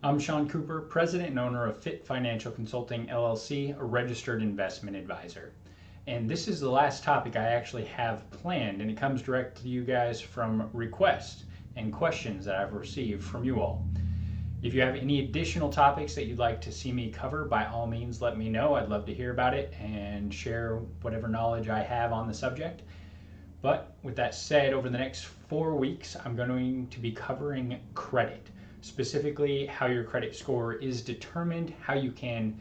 I'm Sean Cooper, president and owner of Fit Financial Consulting LLC, a registered investment advisor. And this is the last topic I actually have planned, and it comes direct to you guys from requests and questions that I've received from you all. If you have any additional topics that you'd like to see me cover, by all means let me know. I'd love to hear about it and share whatever knowledge I have on the subject. But with that said, over the next 4 weeks, I'm going to be covering credit. Specifically, how your credit score is determined, how you can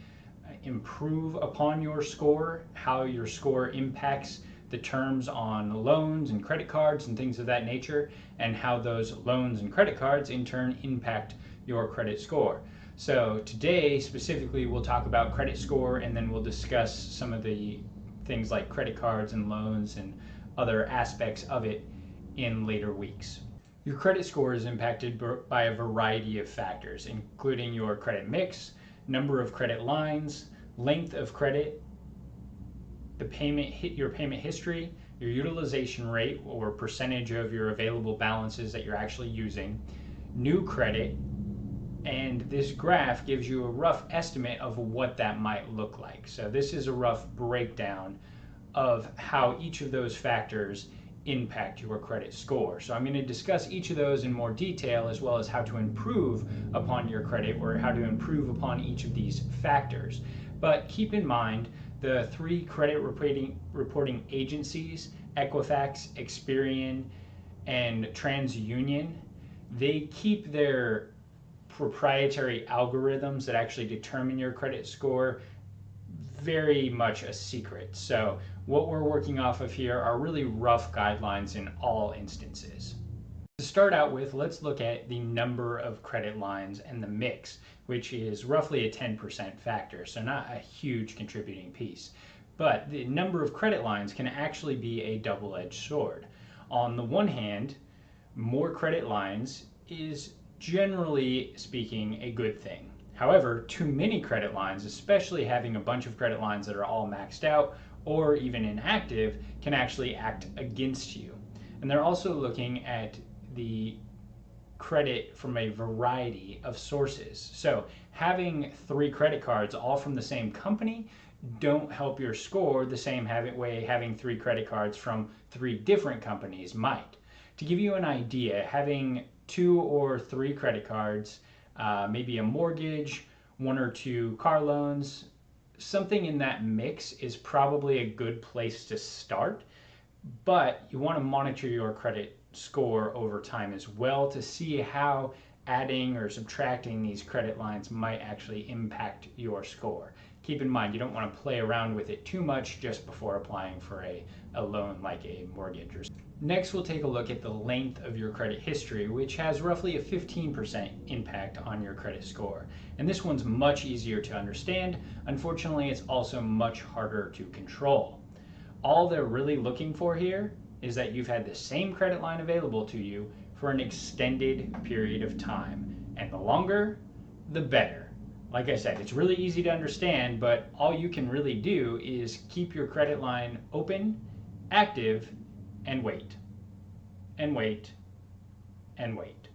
improve upon your score, how your score impacts the terms on loans and credit cards and things of that nature, and how those loans and credit cards in turn impact your credit score. So today specifically we'll talk about credit score, and then we'll discuss some of the things like credit cards and loans and other aspects of it in later weeks. Your credit score is impacted by a variety of factors, including your credit mix, number of credit lines, length of credit, your payment history, your utilization rate or percentage of your available balances that you're actually using, new credit, and this graph gives you a rough estimate of what that might look like. So this is a rough breakdown of how each of those factors impact your credit score. So I'm going to discuss each of those in more detail, as well as how to improve upon your credit or how to improve upon each of these factors. But keep in mind the 3 credit reporting agencies, Equifax, Experian, and TransUnion, they keep their proprietary algorithms that actually determine your credit score very much a secret. So what we're working off of here are really rough guidelines in all instances. To start out with, let's look at the number of credit lines and the mix, which is roughly a 10% factor, so not a huge contributing piece. But the number of credit lines can actually be a double-edged sword. On the one hand, more credit lines is generally speaking a good thing. However, too many credit lines, especially having a bunch of credit lines that are all maxed out or even inactive, can actually act against you. And they're also looking at the credit from a variety of sources. So having 3 credit cards all from the same company don't help your score the same way having 3 credit cards from 3 different companies might. To give you an idea, having 2 or 3 credit cards, maybe a mortgage, 1 or 2 car loans, something in that mix is probably a good place to start. But you want to monitor your credit score over time as well to see how adding or subtracting these credit lines might actually impact your score. Keep in mind, you don't want to play around with it too much just before applying for a loan like a mortgage or something. Next, we'll take a look at the length of your credit history, which has roughly a 15% impact on your credit score. And this one's much easier to understand. Unfortunately, it's also much harder to control. All they're really looking for here is that you've had the same credit line available to you for an extended period of time. And the longer, the better. Like I said, it's really easy to understand, but all you can really do is keep your credit line open, active, and wait, and wait, and wait.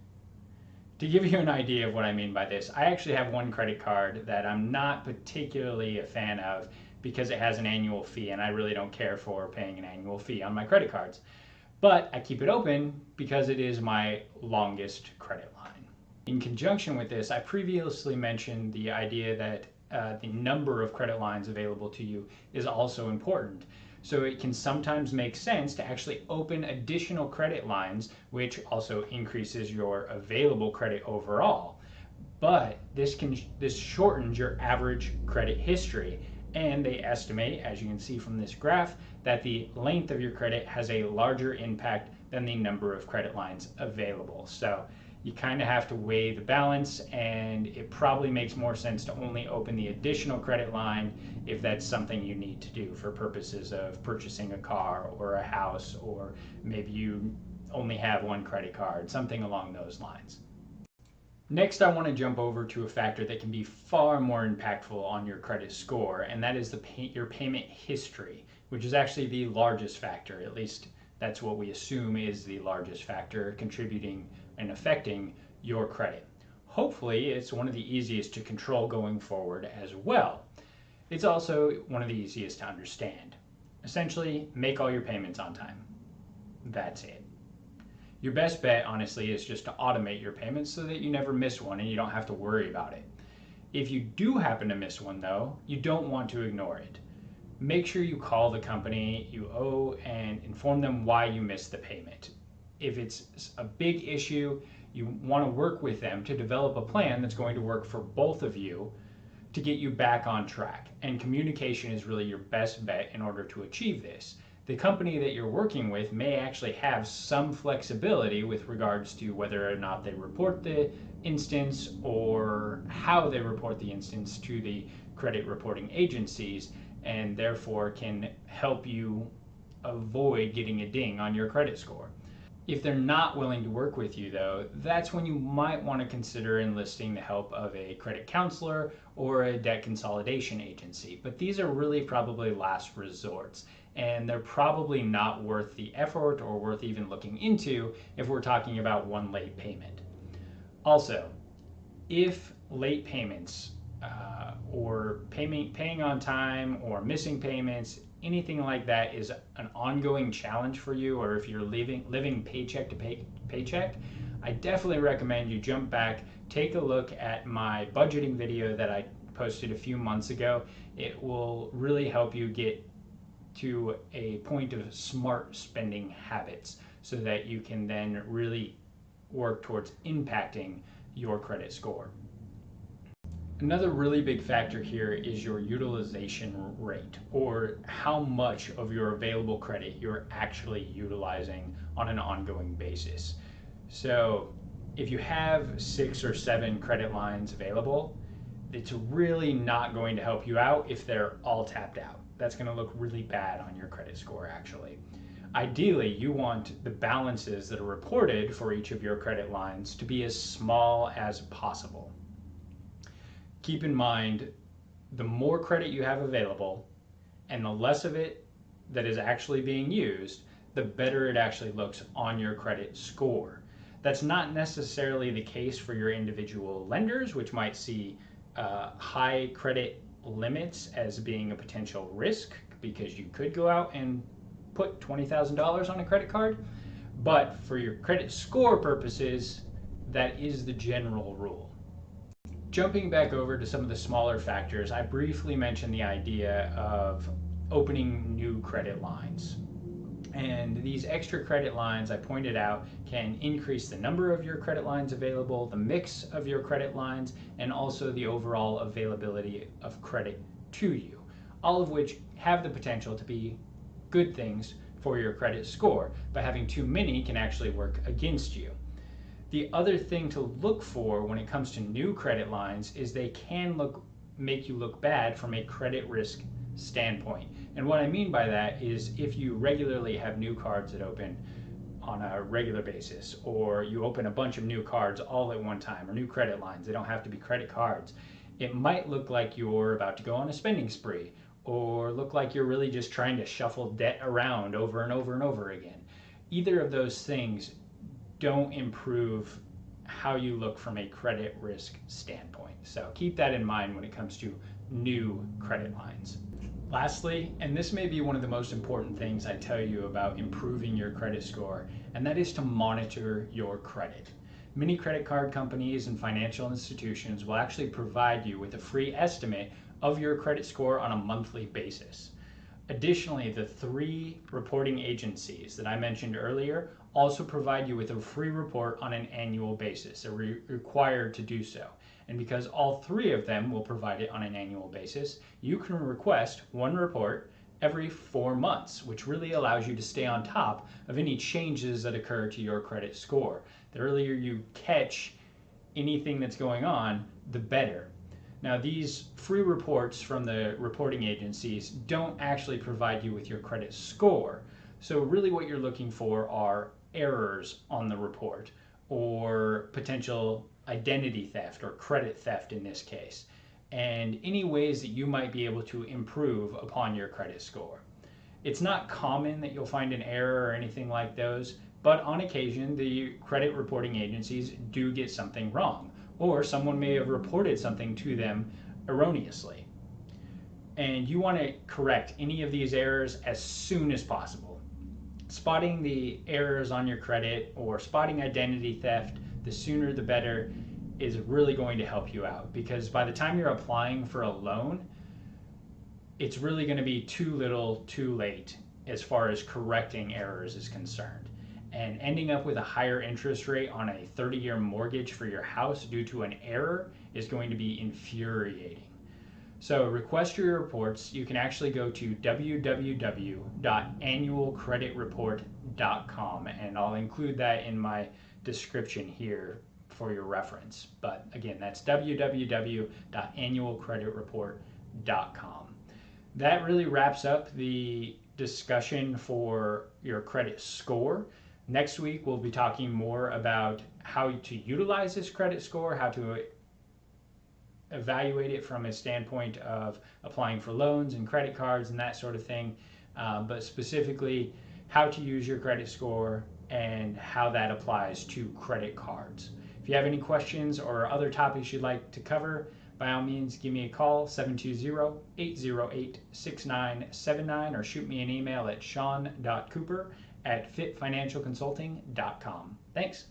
To give you an idea of what I mean by this, I actually have one credit card that I'm not particularly a fan of because it has an annual fee, and I really don't care for paying an annual fee on my credit cards. But I keep it open because it is my longest credit line. In conjunction with this, I previously mentioned the idea that the number of credit lines available to you is also important. So it can sometimes make sense to actually open additional credit lines, which also increases your available credit overall. But this shortens your average credit history. And they estimate, as you can see from this graph, that the length of your credit has a larger impact than the number of credit lines available. So you kind of have to weigh the balance, and it probably makes more sense to only open the additional credit line if that's something you need to do for purposes of purchasing a car or a house, or maybe you only have 1 credit card, something along those lines. Next, I want to jump over to a factor that can be far more impactful on your credit score, and that is your payment history, which is actually the largest factor. At least that's what we assume is the largest factor contributing and affecting your credit. hopefully it's one of the easiest to control going forward as well. It's also one of the easiest to understand. Essentially, make all your payments on time. That's it. Your best bet, honestly, is just to automate your payments so that you never miss one and you don't have to worry about it. If you do happen to miss one, though, you don't want to ignore it. Make sure you call the company you owe and inform them why you missed the payment. If it's a big issue, you want to work with them to develop a plan that's going to work for both of you to get you back on track. And communication is really your best bet in order to achieve this. The company that you're working with may actually have some flexibility with regards to whether or not they report the instance or how they report the instance to the credit reporting agencies, and therefore can help you avoid getting a ding on your credit score. If they're not willing to work with you, though, that's when you might want to consider enlisting the help of a credit counselor or a debt consolidation agency. But these are really probably last resorts, and they're probably not worth the effort or worth even looking into if we're talking about one late payment. Also, if late payments or paying on time or missing payments, anything like that is an ongoing challenge for you, or if you're living paycheck to paycheck, I definitely recommend you jump back, take a look at my budgeting video that I posted a few months ago. It will really help you get to a point of smart spending habits so that you can then really work towards impacting your credit score. Another really big factor here is your utilization rate, or how much of your available credit you're actually utilizing on an ongoing basis. So if you have 6 or 7 credit lines available, it's really not going to help you out if they're all tapped out. That's going to look really bad on your credit score, actually. Ideally, you want the balances that are reported for each of your credit lines to be as small as possible. Keep in mind, the more credit you have available and the less of it that is actually being used, the better it actually looks on your credit score. That's not necessarily the case for your individual lenders, which might see high credit limits as being a potential risk because you could go out and put $20,000 on a credit card. But for your credit score purposes, that is the general rule. Jumping back over to some of the smaller factors, I briefly mentioned the idea of opening new credit lines. And these extra credit lines, I pointed out, can increase the number of your credit lines available, the mix of your credit lines, and also the overall availability of credit to you, all of which have the potential to be good things for your credit score, but having too many can actually work against you. The other thing to look for when it comes to new credit lines is they can make you look bad from a credit risk standpoint. And what I mean by that is if you regularly have new cards that open on a regular basis, or you open a bunch of new cards all at one time, or new credit lines, they don't have to be credit cards, it might look like you're about to go on a spending spree, or look like you're really just trying to shuffle debt around over and over and over again. Either of those things don't improve how you look from a credit risk standpoint. So keep that in mind when it comes to new credit lines. Lastly, and this may be one of the most important things I tell you about improving your credit score, and that is to monitor your credit. Many credit card companies and financial institutions will actually provide you with a free estimate of your credit score on a monthly basis. Additionally, the 3 reporting agencies that I mentioned earlier also provide you with a free report on an annual basis. They're required to do so. And because all 3 of them will provide it on an annual basis, you can request one report every 4 months, which really allows you to stay on top of any changes that occur to your credit score. The earlier you catch anything that's going on, the better. Now, these free reports from the reporting agencies don't actually provide you with your credit score. So really what you're looking for are errors on the report, or potential identity theft or credit theft in this case, and any ways that you might be able to improve upon your credit score. It's not common that you'll find an error or anything like those, but on occasion the credit reporting agencies do get something wrong, or someone may have reported something to them erroneously. And you want to correct any of these errors as soon as possible. Spotting the errors on your credit or spotting identity theft, the sooner the better, is really going to help you out, because by the time you're applying for a loan, it's really going to be too little too late as far as correcting errors is concerned. And ending up with a higher interest rate on a 30-year mortgage for your house due to an error is going to be infuriating. So request your reports. You can actually go to www.annualcreditreport.com, and I'll include that in my description here for your reference. But again, that's www.annualcreditreport.com. That really wraps up the discussion for your credit score. Next week, we'll be talking more about how to utilize this credit score, how to evaluate it from a standpoint of applying for loans and credit cards and that sort of thing, but specifically how to use your credit score and how that applies to credit cards. If you have any questions or other topics you'd like to cover, by all means, give me a call, 720-808-6979, or shoot me an email at sean.cooper@fitfinancialconsulting.com. Thanks.